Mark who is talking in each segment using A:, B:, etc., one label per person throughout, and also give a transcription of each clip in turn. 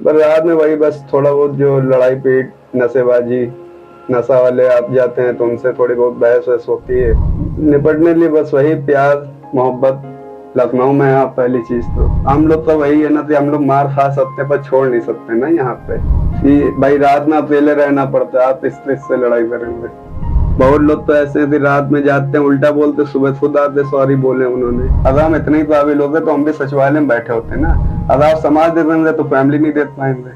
A: पर रात में वही बस थोड़ा बहुत जो लड़ाई पीट नशेबाजी नशा वाले आप जाते हैं तो उनसे थोड़ी बहुत बहस वहस होती है। निपटने के लिए बस वही प्यार मोहब्बत। लखनऊ में आप पहली चीज तो हम लोग तो वही है ना कि हम लोग मार खा सकते हैं पर छोड़ नहीं सकते ना यहाँ पे कि भाई रात में अकेले रहना पड़ता है। आप इससे लड़ाई करेंगे। बहुत लोग तो ऐसे हैं कि रात में जाते हैं उल्टा बोलते सुबह खुद आते सॉरी बोले उन्होंने। अगर हम इतने ही काबिल होते तो हम भी सचिवालय में बैठे होते ना। अगर आप समाज दे देंगे तो फैमिली नहीं दे पाएंगे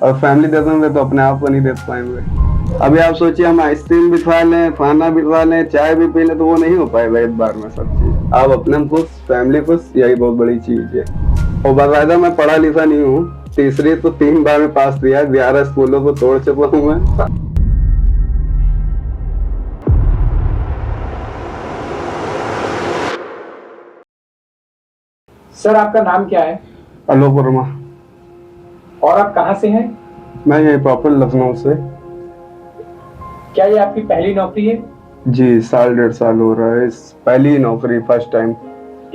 A: और फैमिली दे देंगे तो अपने आप को नहीं दे पाएंगे। अभी आप सोचिए हम आइसक्रीम भी खा लें खाना भी खा लें चाय भी पी लें तो वो नहीं हो पाएगा एक बार में सब चीज। आप अपने खुश फैमिली खुश यही बहुत बड़ी चीज है। और बाकायदा मैं पढ़ा लिखा नहीं हूँ। तीसरी तो 3 बार में पास किया 11 स्कूलों को तोड़ चुका हूँ मैं।
B: सर आपका नाम क्या है?
A: आलोक वर्मा।
B: और आप कहाँ से हैं?
A: मैं यही प्रॉपर लखनऊ से।
B: क्या ये आपकी पहली नौकरी है?
A: जी 1.5 साल हो रहा है। इस पहली नौकरी फर्स्ट टाइम।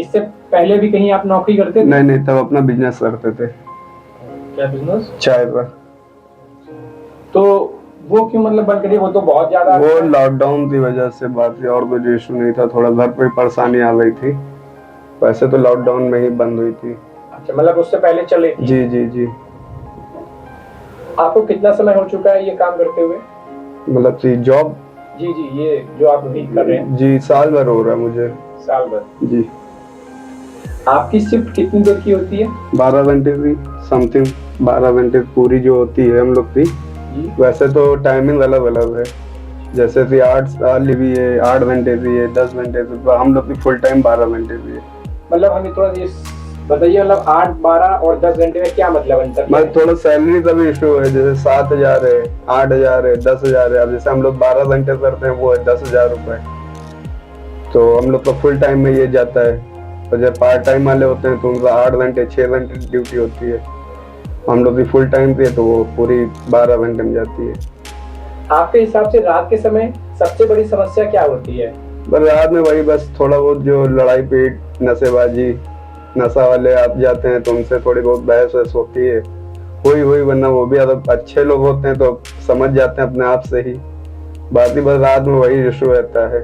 B: इससे पहले भी कहीं आप नौकरी करते थे?
A: नहीं तब अपना बिजनेस करते थे।
B: क्या बिजनेस?
A: चाय पर।
B: तो वो क्यों मतलब बंद करी? वो तो बहुत ज्यादा
A: वो लॉकडाउन की वजह से बात थी और कोई इशू नहीं था। थोड़ा घर पे परेशानी आ गई थी। वैसे तो लॉकडाउन में ही बंद हुई थी।
B: अच्छा मतलब उससे पहले चले थी?
A: जी।
B: आपको कितना समय हो चुका है ये काम करते हुए?
A: मतलब कि जॉब?
B: जी ये जो आप अभी कर रहे हैं।
A: जी साल भर हो रहा है मुझे।
B: साल भर?
A: जी।
B: आपकी शिफ्ट कितनी देर की होती है?
A: 12 घंटे की समथिंग। 12 घंटे पूरी जो होती है हम लोग की। वैसे तो टाइमिंग अलग अलग है। जैसे कि 8 साल भी है 8 घंटे भी है 10 घंटे भी। तो हम लोग की फुल टाइम 12 घंटे भी है।
B: मतलब हमें थोड़ा ये बताइए मतलब 8, 12 और 10 घंटे में क्या मतलब अंतर?
A: मतलब थोड़ा सैलरी का भी इशू है। जैसे 7,000 है 8,000 है 10,000 है। अब जैसे हम लोग 12 घंटे करते हैं वो है 10,000 रुपए। तो हम लोग का फुल टाइम में ये जाता है। और जब पार्ट टाइम वाले होते हैं तो उनका 8 घंटे 6 घंटे ड्यूटी होती है। हम लोग की फुल टाइम पे तो वो पूरी 12 घंटे में जाती है।
B: आपके हिसाब से रात के समय सबसे बड़ी समस्या क्या होती है?
A: पर रात में वही बस थोड़ा बहुत जो लड़ाई पीट नशेबाजी नशा वाले आप जाते हैं तो उनसे थोड़ी बहुत बहस वहस होती है। हुई वरना वो भी अगर अच्छे लोग होते हैं तो समझ जाते हैं अपने आप से ही। बाकी बस रात में वही इशू रहता है।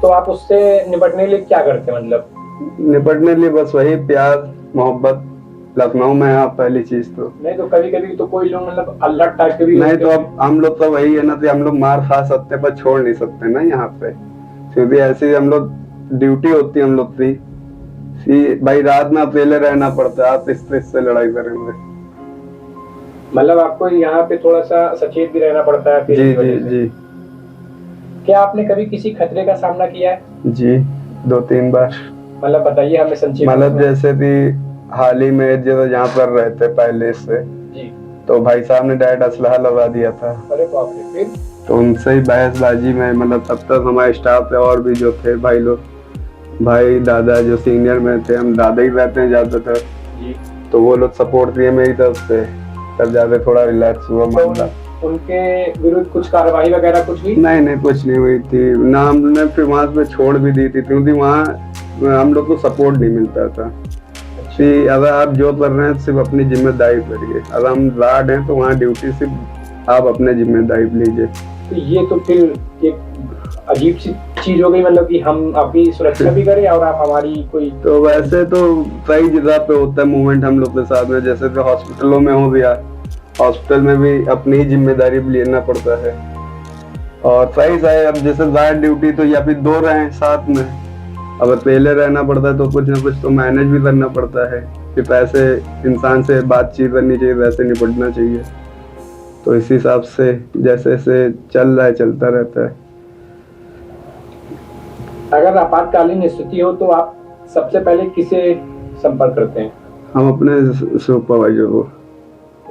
B: तो आप उससे निपटने के लिए क्या करते हैं? मतलब
A: निपटने के लिए बस वही प्यार मोहब्बत। लखनऊ में आप पहली चीज तो
B: नहीं तो कभी तो कोई लोग मतलब अल्लाह टाइप के भी
A: नहीं तो अब हम लोग तो वही है ना कि हम लोग मार खा सकते हैं पर छोड़ नहीं सकते ना यहाँ पे। क्योंकि ऐसी हम लोग ड्यूटी होती है हम लोग की कि भाई रात में अकेले रहना पड़ता है। आप इससे लड़ाई करेंगे।
B: मतलब आपको यहाँ पे थोड़ा सा सचेत भी रहना पड़ता है।
A: जी।
B: क्या आपने कभी किसी खतरे का सामना किया है?
A: जी 2-3 बार।
B: मतलब बताइए हमें संक्षेप में।
A: मतलब जैसे कि हाल ही में जब यहाँ पर रहते पहले से
B: जी
A: तो भाई साहब ने डायरेक्ट असलहा लगा दिया था।
B: अरे बाप रे! फिर?
A: तो उनसे ही बहसबाजी में मतलब तब तक हमारे स्टाफ पे और भी जो थे भाई लोग भाई दादा जो सीनियर में थे हम दादा ही रहते हैं ज्यादातर। तो वो लोग सपोर्ट दिए मेरी तरफ से। तब ज्यादा थोड़ा रिलैक्स हुआ मामला।
B: उनके विरुद्ध कुछ कार्रवाई वगैरह कुछ हुई?
A: नहीं कुछ नहीं हुई थी ना। हमने फिर वहां पे छोड़ भी दी थी क्योंकि वहाँ हम लोग को सपोर्ट नहीं मिलता था कि अगर आप जो कर रहे हैं सिर्फ अपनी जिम्मेदारी करिए। अगर हम गार्ड हैं तो वहाँ ड्यूटी सिर्फ आप अपने जिम्मेदारी लीजिए।
B: तो ये तो फिर एक अजीब सी चीज हो गई। मतलब कि हम आपकी सुरक्षा भी करें और आप हमारी कोई। तो
A: वैसे तो कई जगह पे होता है मूवमेंट हम लोग के साथ में। जैसे कि हॉस्पिटलों में हो गया। हॉस्पिटल में भी अपनी ही जिम्मेदारी लेना पड़ता है। और सही अब जैसे गार्ड ड्यूटी तो या फिर 2 रहे साथ में। अब अकेले रहना पड़ता है तो कुछ ना कुछ तो मैनेज भी करना पड़ता है कि पैसे इंसान से बातचीत करनी चाहिए वैसे निपटना चाहिए। तो इसी हिसाब से जैसे चल रहा है चलता रहता है।
B: अगर आपातकालीन स्थिति हो तो आप सबसे पहले किसे संपर्क करते हैं? हम
A: अपने सुपरवाइजर को।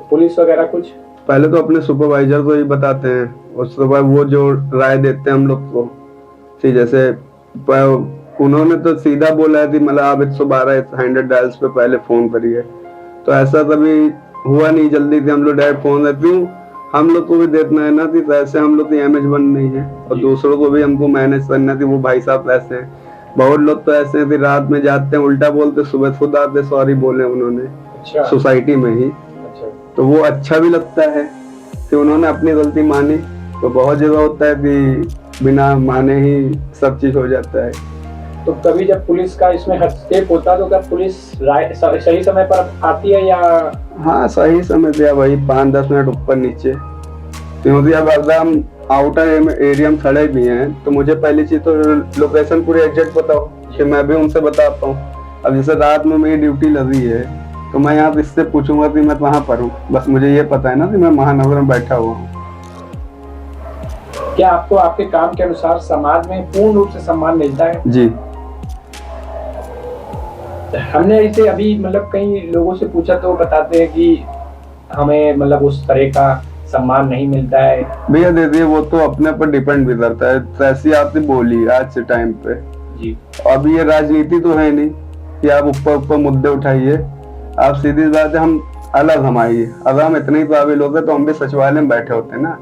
B: पुलिस वगैरह कुछ?
A: पहले तो अपने सुपरवाइजर को ही बताते हैं। उसके बाद वो जो राय देते हैं हम लोग को कि जैसे उन्होंने तो सीधा बोला है कि मतलब आप 112 100 डायल्स पे पहले फोन करिए। तो ऐसा कभी हुआ नहीं जल्दी से हम लोग डायरेक्ट फोन क्यों हम लोग को भी देखना है ना कि पैसे हम लोग की MH1 नहीं है और दूसरों को भी हमको मैनेज करना कि वो भाई साहब पैसे हैं। बहुत लोग तो ऐसे हैं कि रात में जाते हैं उल्टा बोलते सुबह खुद आते सॉरी बोले उन्होंने।
B: अच्छा।
A: सोसाइटी में ही तो वो अच्छा भी लगता है कि उन्होंने अपनी गलती मानी। तो बहुत जगह होता है कि बिना माने ही सब चीज हो जाता है।
B: तो कभी जब पुलिस का इसमें हस्तक्षेप होता है तो क्या पुलिस सही समय पर आती है या?
A: हाँ, सही समय पे वही 5-10 मिनट ऊपर नीचे, क्योंकि अब अगर हम आउटर एरिया में खड़े भी हैं तो मुझे पहली चीज तो लोकेशन पूरी एग्जैक्ट पता हो कि मैं भी उनसे बता पाऊँ। अब जैसे रात में मेरी ड्यूटी लगी है तो मैं यहाँ इससे पूछूंगा कि मैं कहाँ पर हूँ, बस मुझे ये पता है ना कि मैं महानगर में बैठा हुआ हूँ।
B: क्या आपको आपके काम के अनुसार समाज में पूर्ण रूप से सम्मान मिलता है?
A: जी।
B: हमने इसे अभी मतलब कई लोगों से पूछा तो बताते हैं कि हमें मतलब उस तरह का सम्मान नहीं मिलता है।
A: भैया देखिए, वो तो अपने पर डिपेंड भी करता है। जैसी आपने बोली आज से टाइम पे
B: जी।
A: अब ये राजनीति तो है नहीं कि आप ऊपर ऊपर मुद्दे उठाइए। आप सीधी बात है, हम अलग हमारी अगर हम इतने ही काबिल होते तो हम भी सचिवालय में बैठे होते ना।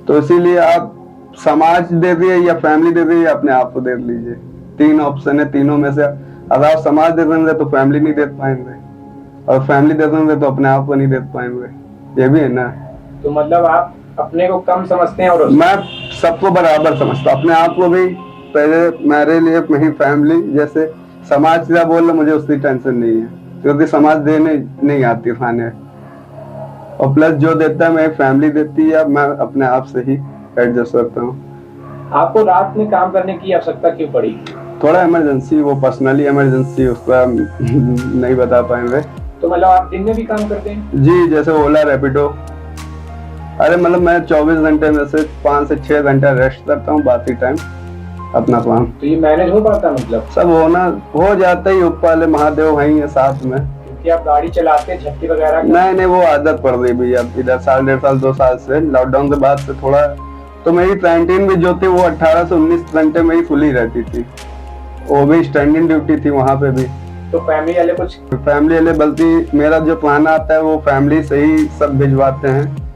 A: तो इसीलिए आप समाज दे दिए या फैमिली दे दिए या अपने आप को दे लीजिए, 3 ऑप्शन है। तीनों में से अगर आप समाज दे देंगे तो फैमिली नहीं दे पाएंगे, और फैमिली दे देंगे तो अपने आप को नहीं दे पाएंगे। ये भी है ना।
B: तो मतलब आप अपने को कम समझते हैं? और
A: मैं सबको बराबर समझता हूँ, अपने आप को भी। पहले मेरे लिए मेरी फैमिली, जैसे समाज क्या बोल रहा मुझे उसकी टेंशन नहीं है, क्योंकि समाज देने नहीं आती खाने, और प्लस जो देता है मेरी फैमिली देती है। मैं अपने आप से ही एडजस्ट करता हूँ।
B: आपको रात में काम करने की आवश्यकता क्यों पड़ी?
A: थोड़ा इमरजेंसी, वो पर्सनली इमरजेंसी, उसका नहीं बता पाएंगे।
B: तो मतलब आप दिन में भी काम करते हैं?
A: जी, जैसे ओला रैपिडो। अरे मतलब मैं 24 घंटे में से 5 से 6 घंटा रेस्ट करता हूँ, बाकी टाइम अपना काम।
B: तो ये मैनेज हो पाता? मतलब
A: सब हो जाता ही। ऊपर वाले महादेव वही है साथ में।
B: क्योंकि आप गाड़ी चलाते हैं, झटके वगैरह?
A: नहीं, वो आदत पड़ गई भैया इधर 1.5 साल 2 साल से। लॉकडाउन के बाद से थोड़ा, तो मेरी कैंटीन भी जो थी वो 18 से 19 घंटे में ही खुली रहती थी, वो भी स्टैंडिंग ड्यूटी थी वहाँ पे भी।
B: तो फैमिली वाले
A: बल्कि मेरा जो खाना आता है वो फैमिली से ही सब भिजवाते हैं।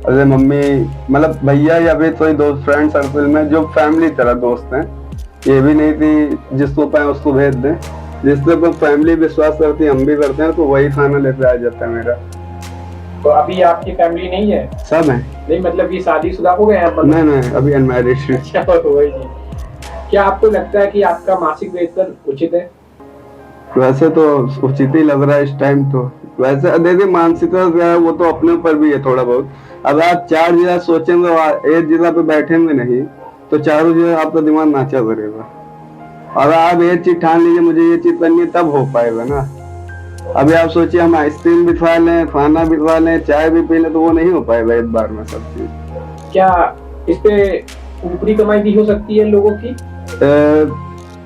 A: अरे मम्मी, मतलब भैया या फिर कोई दोस्त, फ्रेंड सर्कल में जो फैमिली तरह दोस्त हैं, ये भी नहीं थी जिसको पाए उसको भेज दें। जिससे तो फैमिली विश्वास करती है, हम भी करते हैं, तो वही खाना लेकर आ जाता है मेरा।
B: तो अभी आपकी फैमिली नहीं है?
A: सब है।
B: नहीं मतलब ये शादीशुदा हो गए हैं?
A: नहीं, अभी अनमैरिड।
B: क्या आपको लगता है कि आपका मासिक वेतन उचित है?
A: वैसे तो उचित ही लग रहा है इस टाइम तो। वैसे देखिए, मानसिकता क्या है वो तो अपने ऊपर भी है थोड़ा बहुत। अब आप 4 जगह सोचेंगे, एक जगह पे बैठेंगे नहीं तो चारों जगह आपका दिमाग नाचा करेगा। और आप एक चीज ठान लीजिए मुझे ये चीज करनी है, तब हो पाएगा ना। अभी आप सोचिए हम आइसक्रीम भी खा लें, खाना भी खा लें, चाय भी पी लें, तो वो नहीं हो पाएगा एक बार में सब चीज।
B: क्या इस पे ऊपरी कमाई भी हो सकती है लोगों की?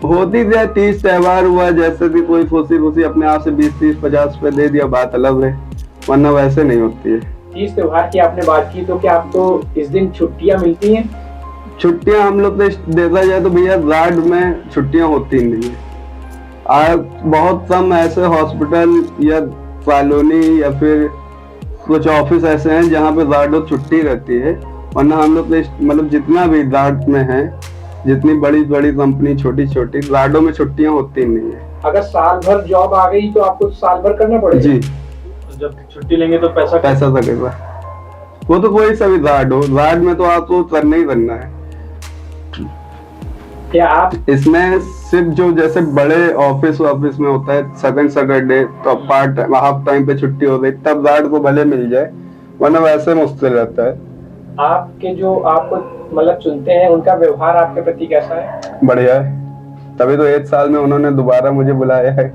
A: होती है। 30 त्योहार हुआ, जैसे कि कोई खुशी अपने आप से 20-30-50 रुपए दे दिया, बात अलग है, वरना वैसे नहीं होती है।
B: 30 त्योहार की आपने बात की, तो क्या आपको इस दिन छुट्टियां मिलती हैं?
A: छुट्टियां हम लोग तो देखा जाए तो भैया वार्ड में छुट्टियां होती नहीं है। बहुत कम ऐसे हॉस्पिटल या कॉलोनी या फिर कुछ ऑफिस ऐसे हैं जहाँ पे वार्डों छुट्टी रहती है, वरना हम लोग मतलब जितना भी वार्ड में है, जितनी बड़ी बड़ी कंपनी, छोटी छोटी, वार्डों में छुट्टियां होती नहीं है।
B: अगर साल भर जॉब आ गई तो आपको साल भर करना पड़ेगा?
A: जी।
B: जब छुट्टी लेंगे तो पैसा
A: लगेगा। वो तो कोई सा भी वार्ड हो, वार्ड में तो आपको करना ही करना है।
B: क्या आप
A: इसमें सिर्फ जो जैसे बड़े ऑफिस में होता है सेकंड सैटरडे, तो पार्ट हाफ टाइम पे छुट्टी हो गई, तब वार्ड को भले मिल जाए, वरना वैसे मुश्किल रहता है।
B: आपके जो आपको मतलब चुनते हैं, उनका व्यवहार आपके प्रति कैसा है?
A: बढ़िया है, तभी तो 1 साल में उन्होंने दोबारा मुझे बुलाया है।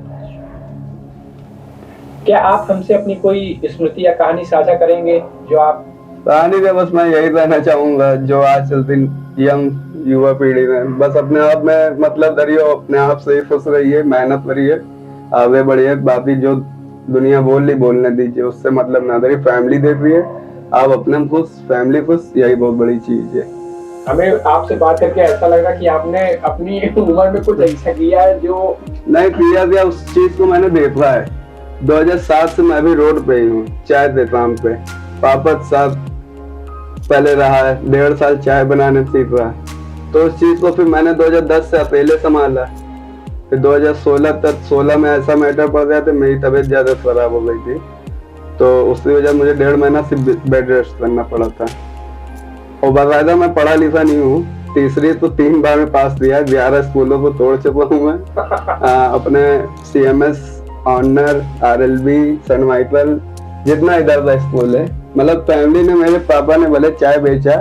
B: क्या आप हमसे अपनी कोई स्मृति या कहानी साझा करेंगे जो आप?
A: कहानी का बस मैं यही कहना चाहूंगा, जो आज चलती यंग युवा पीढ़ी में, बस अपने आप में मतलब धरिए, अपने आप से खुश रहिए, मेहनत करिए, आगे बढ़िए। बाकी जो दुनिया बोलने दीजिए, उससे मतलब ना धरिए। फैमिली देख रही है, आप अपने खुश, फैमिली खुश, यही बहुत बड़ी चीज है।
B: हमें आपसे बात करके ऐसा लग रहा कि आपने अपनी उम्र में कुछ ऐसा किया है जो
A: नहीं किया, उस चीज को मैंने देखा है। 2007 से मैं भी रोड पे ही हूँ, चाय के काम पे। पापा के साथ पहले रहा है, 1.5 साल चाय बनाने सीख रहा है, तो उस चीज को फिर मैंने 2010 से अकेले संभाला। फिर 2016 में ऐसा मैटर पड़ गया तो मेरी तबीयत ज्यादा खराब हो गई थी, तो उसकी वजह मुझे 1.5 महीना सिर्फ बेड रेस्ट करना पड़ा था। और बाकायदा मैं पढ़ा लिखा नहीं हूँ, तीसरी तो 3 बार में पास दिया, 11 स्कूलों को तोड़ चुका हूँ मैं। अपने CMS, ऑनर, RLB, सेंट माइकल, जितना इधर का स्कूल है, मतलब फैमिली ने, मेरे पापा ने भले चाय बेचा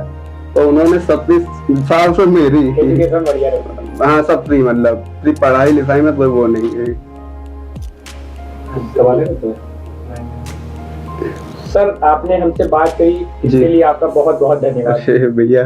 A: तो उन्होंने 37 साल से मेरी,
B: एजुकेशन बढ़िया रहे।
A: हाँ सब फ्री, मतलब फ्री, पढ़ाई लिखाई में कोई वो नहीं है।
B: सर आपने हमसे बात करी, इसके
A: जी।
B: लिए आपका बहुत बहुत धन्यवाद।
A: अरे भैया